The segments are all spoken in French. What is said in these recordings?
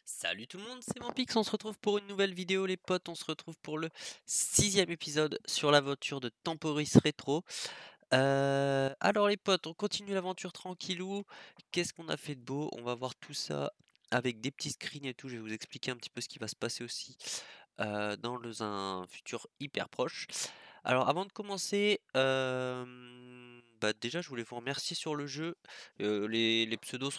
Salut tout le monde, c'est Mampix, on se retrouve pour une nouvelle vidéo les potes, on se retrouve pour le 6e épisode sur la voiture de Temporis Rétro. Alors les potes, on continue l'aventure tranquillou. Qu'est-ce qu'on a fait de beau? On va voir tout ça avec des petits screens et tout, je vais vous expliquer un petit peu ce qui va se passer aussi un futur hyper proche. Alors avant de commencer, bah, déjà je voulais vous remercier sur le jeu. Les pseudos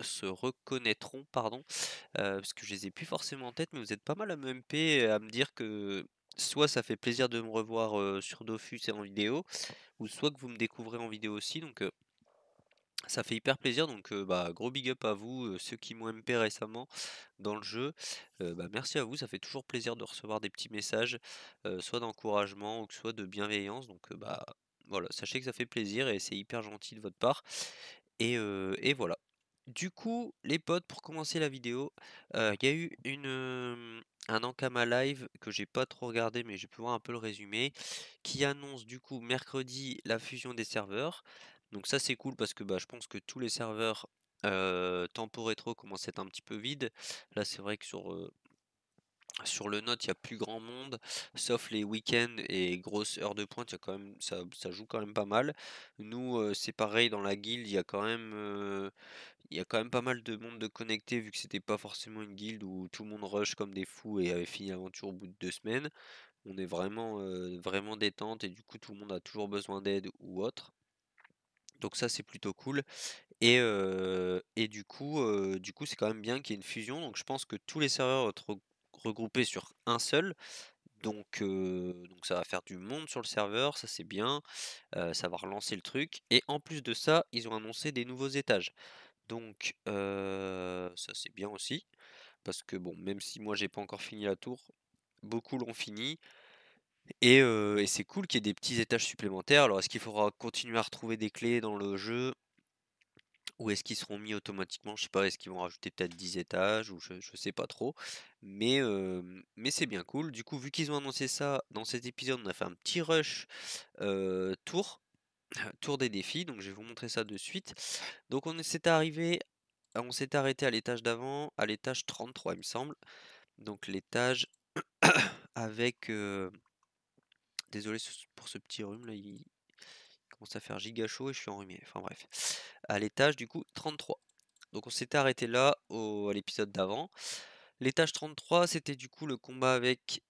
se reconnaîtront, pardon, parce que je les ai plus forcément en tête, mais vous êtes pas mal à me MP, à me dire que soit ça fait plaisir de me revoir, sur Dofus et en vidéo, ou soit que vous me découvrez en vidéo aussi, donc ça fait hyper plaisir, donc bah, gros big up à vous, ceux qui m'ont MP récemment dans le jeu. Bah, merci à vous, ça fait toujours plaisir de recevoir des petits messages, soit d'encouragement ou que soit de bienveillance, donc bah, voilà, sachez que ça fait plaisir et c'est hyper gentil de votre part et voilà. Du coup, les potes, pour commencer la vidéo, il y a eu un Ankama Live que j'ai pas trop regardé, mais j'ai pu voir un peu le résumé, qui annonce du coup mercredi la fusion des serveurs. Donc ça c'est cool parce que bah, je pense que tous les serveurs tempo rétro commencent à être un petit peu vides. Là c'est vrai que sur le Note, il y a plus grand monde, sauf les week-ends et grosses heures de pointe, il y a quand même ça joue quand même pas mal. Nous, c'est pareil dans la guilde, il y a quand même pas mal de monde de connecté vu que c'était pas forcément une guilde où tout le monde rush comme des fous et avait fini l'aventure au bout de 2 semaines. On est vraiment détente et du coup tout le monde a toujours besoin d'aide ou autre. Donc ça c'est plutôt cool et du coup c'est quand même bien qu'il y ait une fusion. Donc je pense que tous les serveurs vont être regroupés sur un seul. Donc ça va faire du monde sur le serveur, ça c'est bien, ça va relancer le truc et en plus de ça, ils ont annoncé des nouveaux étages. Donc ça c'est bien aussi, parce que bon, même si moi j'ai pas encore fini la tour, beaucoup l'ont fini et c'est cool qu'il y ait des petits étages supplémentaires. Alors est-ce qu'il faudra continuer à retrouver des clés dans le jeu? Ou est-ce qu'ils seront mis automatiquement? Je sais pas, est-ce qu'ils vont rajouter peut-être 10 étages ou je sais pas trop. Mais c'est bien cool. Du coup, vu qu'ils ont annoncé ça, dans cet épisode, on a fait un petit rush tour, tour des défis, donc je vais vous montrer ça de suite. Donc on s'est arrêté à l'étage d'avant, à l'étage 33 il me semble. Donc l'étage avec désolé pour ce petit rhume là, il commence à faire giga chaud et je suis enrhumé. Enfin bref. À l'étage du coup 33. Donc on s'était arrêté là à l'épisode d'avant. L'étage 33, c'était du coup le combat avec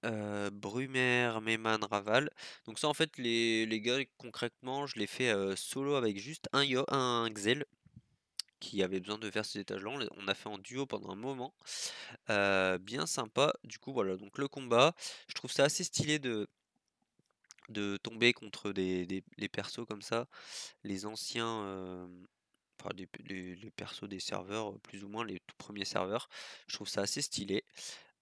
Brumaire, Mehman, Raval. Donc ça en fait les gars concrètement je l'ai fait solo avec juste un Xel qui avait besoin de faire ces étages-là. On a fait en duo pendant un moment. Bien sympa. Du coup voilà, donc le combat, je trouve ça assez stylé de tomber contre les persos comme ça. Les anciens, enfin les persos des serveurs, plus ou moins les tout premiers serveurs. Je trouve ça assez stylé.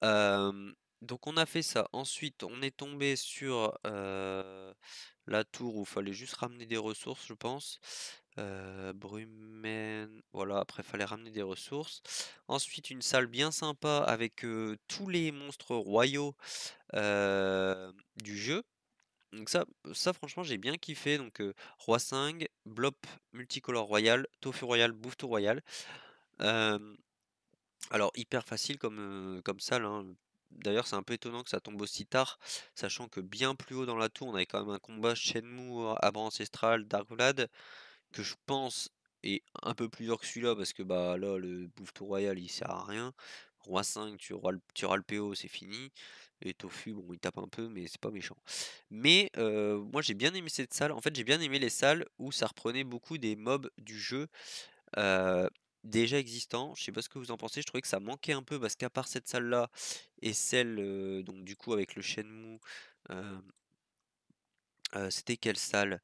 Donc on a fait ça. Ensuite, on est tombé sur la tour où il fallait juste ramener des ressources, je pense. Brumen, voilà, après il fallait ramener des ressources. Ensuite, une salle bien sympa avec tous les monstres royaux du jeu. Donc ça franchement j'ai bien kiffé. Donc Roi 5, Blop multicolore royal, Tofu royal, Bouffetou royal. Hem, alors hyper facile comme salle, hein. D'ailleurs c'est un peu étonnant que ça tombe aussi tard, sachant que bien plus haut dans la tour on avait quand même un combat Shenmue, Arbre ancestral, Dark Vlad, que je pense est un peu plus dur que celui-là parce que bah là le Bouffetou royal il sert à rien. Roi 5 tu auras le PO c'est fini. Et Tofu bon il tape un peu mais c'est pas méchant. Mais moi j'ai bien aimé cette salle. En fait, j'ai bien aimé les salles où ça reprenait beaucoup des mobs du jeu, heu, déjà existants. Je sais pas ce que vous en pensez, je trouvais que ça manquait un peu parce qu'à part cette salle-là et celle, donc du coup avec le Shenmue, hem, c'était quelle salle?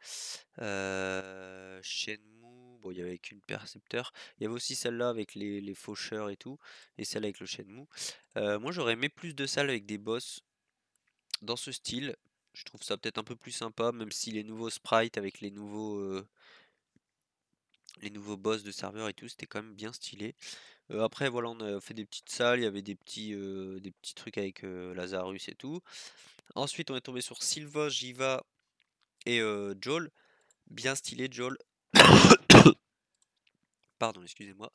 Shenmue, bon il y avait qu'une percepteur. Il y avait aussi celle-là avec les faucheurs et tout et celle avec le Shenmue. Moi j'aurais aimé plus de salles avec des boss dans ce style. Je trouve ça peut-être un peu plus sympa, même si les nouveaux sprites avec les nouveaux boss de serveur et tout, c'était quand même bien stylé. Après voilà, on a fait des petites salles, il y avait des petits trucs avec, Lazarus et tout. Ensuite, on est tombé sur Sylva, Jiva et Joel. Bien stylé Joel. Pardon, excusez-moi.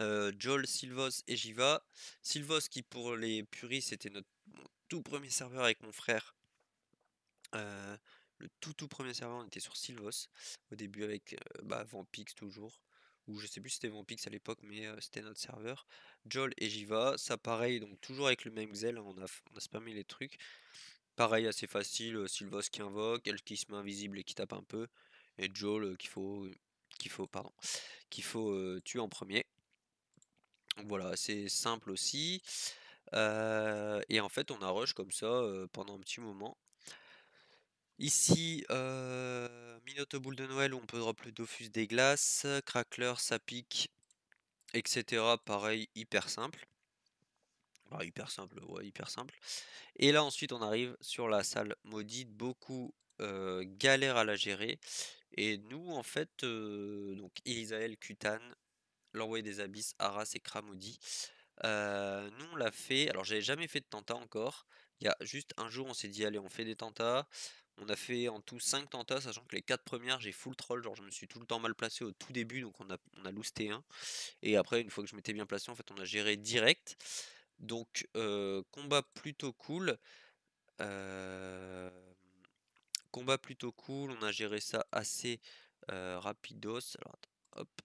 Joel, Sylvos et Jiva. Sylvos qui pour les puristes c'était mon tout premier serveur avec mon frère. Euh, le tout premier serveur on était sur Sylvos au début avec Vampix toujours. Ou je sais plus si c'était Vampix à l'époque mais c'était notre serveur. Joel et Jiva, ça pareil donc toujours avec le même Xel, hein, on a spammé les trucs. Pareil assez facile, Sylvos qui invoque, elle qui se met invisible et qui tape un peu. Et Joel qu'il faut tuer en premier. Donc voilà, c'est simple aussi. Et en fait, on a rush comme ça pendant un petit moment. Ici, Minotaur boule de Noël où on peut drop le Dofus des glaces, Crackler, ça pique, etc. Pareil, hyper simple. Bah, hyper simple, ouais, hyper simple. Et là, ensuite, on arrive sur la salle maudite, beaucoup galère à la gérer. Et nous, en fait, donc Elisael, Kutan, l'envoyé des abysses, Arras et Kramodi. Nous on l'a fait, alors j'avais jamais fait de tenta encore. Il y a juste un jour on s'est dit allez on fait des tentas. On a fait en tout 5 tentas, sachant que les 4 premières j'ai full troll, genre je me suis tout le temps mal placé au tout début, donc on a loosté un. Et après une fois que je m'étais bien placé, en fait on a géré direct. Donc combat plutôt cool. Euh, Combat plutôt cool, on a géré ça assez rapidos. Alors attends, hop,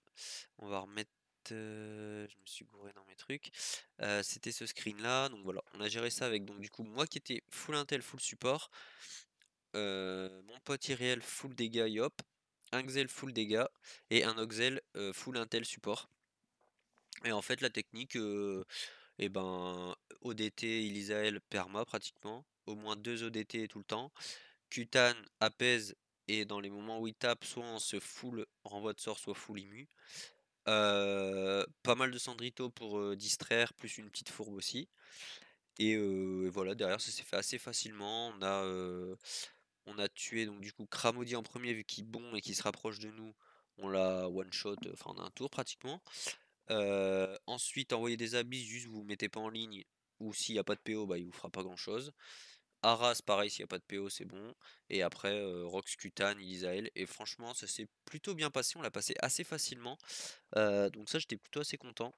on va remettre. Je me suis gouré dans mes trucs. C'était ce screen là, donc voilà, on a géré ça avec donc du coup moi qui étais full intel, full support, mon pote irréel full dégâts yop, un Xel full dégâts et un Oxel full intel support. Et en fait la technique, et ben ODT, Ilisael, perma pratiquement, au moins 2 ODT tout le temps. Kutan apaise et dans les moments où il tape, soit on se full renvoi de sort, soit full immu. Pas mal de Sandrito pour distraire, plus une petite fourbe aussi. Et voilà, derrière ça s'est fait assez facilement. On a tué donc du coup Kramodi en premier vu qu'il bon et qu'il se rapproche de nous. On l'a one shot, enfin en un tour pratiquement. Ensuite envoyer des abysses, juste vous vous mettez pas en ligne. Ou s'il n'y a pas de PO, bah il vous fera pas grand chose. Arras, pareil, s'il n'y a pas de PO, c'est bon. Et après, Rox, Kutan, Isael. Et franchement, ça s'est plutôt bien passé. On l'a passé assez facilement. Donc ça, j'étais plutôt assez content.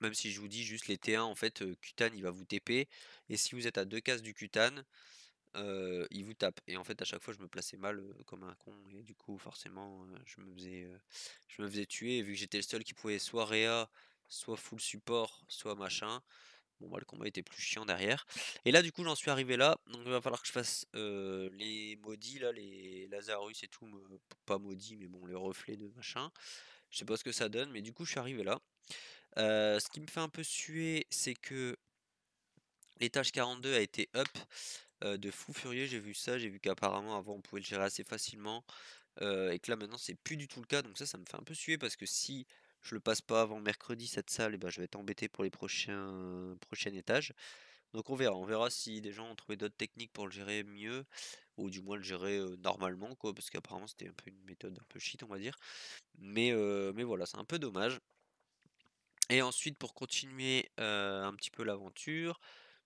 Même si je vous dis juste les T1, en fait, Kutan, il va vous TP. Et si vous êtes à 2 cases du Kutan, il vous tape. Et en fait, à chaque fois, je me plaçais mal comme un con. Et du coup, forcément, je me faisais tuer. Et vu que j'étais le seul qui pouvait soit Réa, soit full support, soit machin. Bon bah le combat était plus chiant derrière. Et là du coup j'en suis arrivé là. Donc il va falloir que je fasse les maudits là, les Lazarus et tout. Pas maudits mais bon les reflets de machin. Je sais pas ce que ça donne mais du coup je suis arrivé là. Ce qui me fait un peu suer c'est que l'étage 42 a été up de fou furieux. J'ai vu ça, j'ai vu qu'apparemment avant on pouvait le gérer assez facilement. Et que là maintenant c'est plus du tout le cas. Donc ça me fait un peu suer parce que si je le passe pas avant mercredi cette salle, et ben, je vais être embêté pour les prochains étages. Donc on verra si des gens ont trouvé d'autres techniques pour le gérer mieux, ou du moins le gérer normalement, quoi, parce qu'apparemment c'était un peu une méthode un peu shit, on va dire. Mais voilà, c'est un peu dommage. Et ensuite, pour continuer un petit peu l'aventure,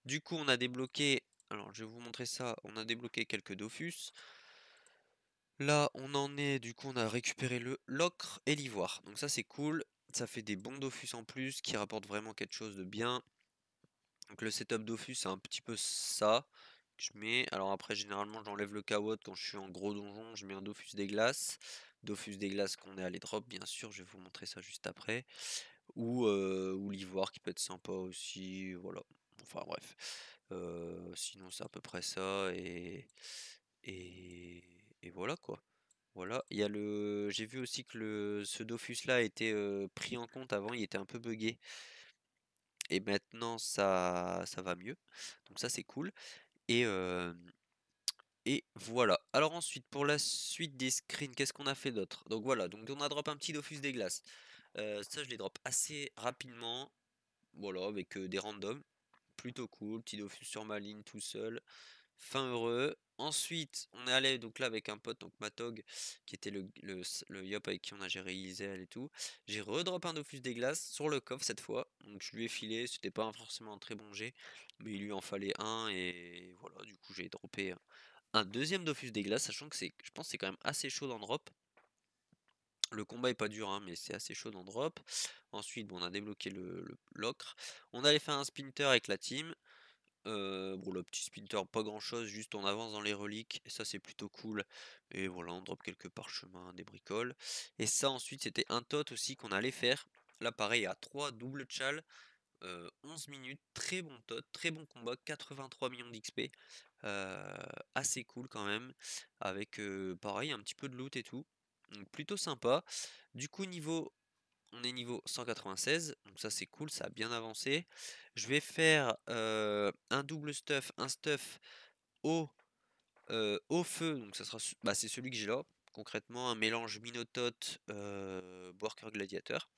du coup on a débloqué, alors je vais vous montrer ça, on a débloqué quelques Dofus. Là on en est, du coup on a récupéré le l'ocre et l'ivoire, donc ça c'est cool, ça fait des bons Dofus en plus qui rapportent vraiment quelque chose de bien. Donc le setup Dofus c'est un petit peu ça que je mets. Alors après généralement j'enlève le Kawot quand je suis en gros donjon, je mets un Dofus des glaces. Dofus des glaces qu'on est allé drop bien sûr, je vais vous montrer ça juste après. Ou l'ivoire qui peut être sympa aussi, voilà. Enfin bref. Sinon c'est à peu près ça et, et voilà quoi. Voilà, il y a j'ai vu aussi que ce Dofus là a été pris en compte avant, il était un peu buggé. Et maintenant ça va mieux. Donc ça c'est cool. Et, et voilà. Alors ensuite pour la suite des screens, qu'est-ce qu'on a fait d'autre? Donc voilà, donc on a drop un petit Dofus des glaces. Ça je les drop assez rapidement. Voilà, avec des randoms. Plutôt cool. Petit Dofus sur ma ligne tout seul. Fin heureux. Ensuite, on est allé donc là avec un pote, donc Matog, qui était le Yop avec qui on a géré Isel et tout. J'ai redrop un Dofus des glaces sur le coffre cette fois. Donc je lui ai filé, c'était pas forcément un très bon jet, mais il lui en fallait un et voilà, du coup j'ai droppé un deuxième Dofus des glaces, sachant que je pense que c'est quand même assez chaud dans le drop. Le combat est pas dur, hein, mais c'est assez chaud dans drop. Ensuite, bon, on a débloqué le l'ocre. On allait faire un sprinter avec la team. Bon, le petit sprinter, pas grand chose, juste on avance dans les reliques, et ça c'est plutôt cool. Et voilà, on drop quelques parchemins, des bricoles. Et ça ensuite c'était un tot aussi qu'on allait faire. Là pareil à 3 double chal, 11 minutes, très bon tot, très bon combat, 83 millions d'XP. Assez cool quand même, avec pareil un petit peu de loot et tout. Donc plutôt sympa. Du coup on est niveau 196, donc ça c'est cool, ça a bien avancé. Je vais faire un double stuff, un stuff au, au feu, donc ça sera bah, c'est celui que j'ai là. Concrètement, un mélange Minotaute, Worker Gladiator.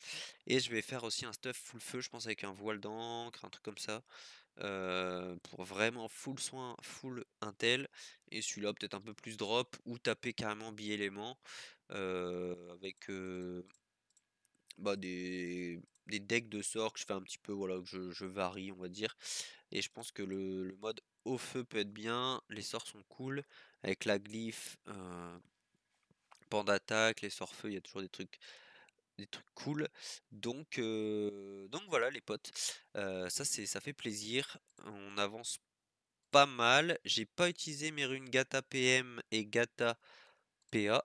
Et je vais faire aussi un stuff full feu, je pense avec un voile d'encre, un truc comme ça. Pour vraiment full soin, full intel. Et celui-là peut-être un peu plus drop ou taper carrément bi-élément. Avec bah, des decks de sorts que je fais un petit peu, voilà, que je varie, on va dire. Et je pense que le mode au feu peut être bien, les sorts sont cool, avec la glyphe, pan d'attaque, les sorts feu, il y a toujours des trucs cool. Donc voilà les potes, ça fait plaisir, on avance pas mal. J'ai pas utilisé mes runes Gata PM et Gata PA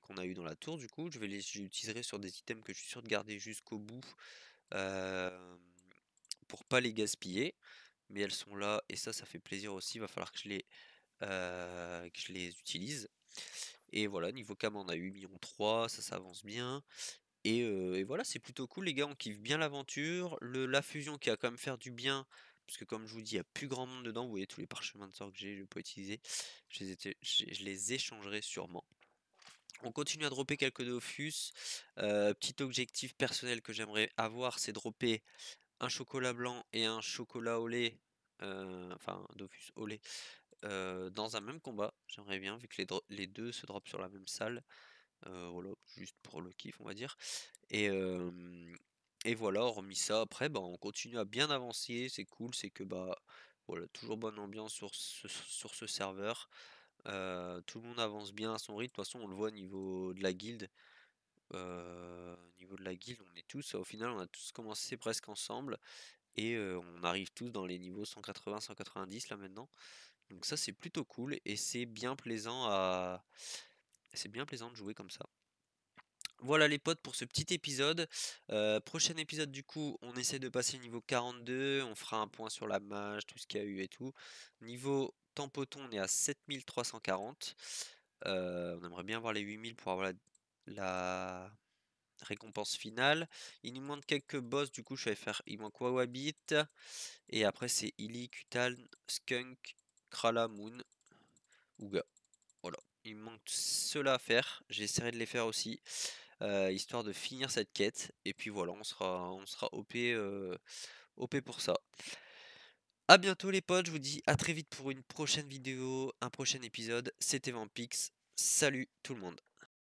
qu'on a eu dans la tour du coup, j'utiliserai sur des items que je suis sûr de garder jusqu'au bout, hem, pour pas les gaspiller. Mais elles sont là et ça fait plaisir aussi, il va falloir que je les utilise. Et voilà, niveau cam on a 8,3 millions, ça avance bien. Et voilà, c'est plutôt cool les gars, on kiffe bien l'aventure. La fusion qui va quand même faire du bien, parce que comme je vous dis, il n'y a plus grand monde dedans. Vous voyez tous les parchemins de sort que j'ai, je vais pas utiliser. Je les échangerai sûrement. On continue à dropper quelques Dofus. Petit objectif personnel que j'aimerais avoir, c'est dropper un chocolat blanc et un chocolat au lait. Enfin, un Dofus au lait. Dans un même combat. J'aimerais bien, vu que les deux se drop sur la même salle. Voilà, juste pour le kiff, on va dire. Et, et voilà, hormis ça, après, bah, on continue à bien avancer. C'est cool, c'est que bah voilà, toujours bonne ambiance sur ce serveur. Tout le monde avance bien à son rythme. De toute façon, on le voit au niveau de la guilde. Niveau de la guilde, on est tous, au final, on a tous commencé presque ensemble. Et on arrive tous dans les niveaux 180-190 là maintenant. Donc ça, c'est plutôt cool et c'est bien plaisant de jouer comme ça. Voilà les potes pour ce petit épisode. Prochain épisode du coup, on essaie de passer niveau 42, on fera un point sur la mage, tout ce qu'il y a eu et tout. Niveau tempoton, on est à 7340. On aimerait bien avoir les 8000 pour avoir la récompense finale. Il nous manque quelques boss, du coup je vais faire, il manque Wawabit, et après c'est Illy, Kutal, Skunk, Krala, Moon, Ouga. Voilà, il me manque ceux-là à faire, j'essaierai de les faire aussi, histoire de finir cette quête, et puis voilà, on sera OP, OP pour ça. A bientôt les potes, je vous dis à très vite pour une prochaine vidéo, un prochain épisode, c'était Vampix, salut tout le monde.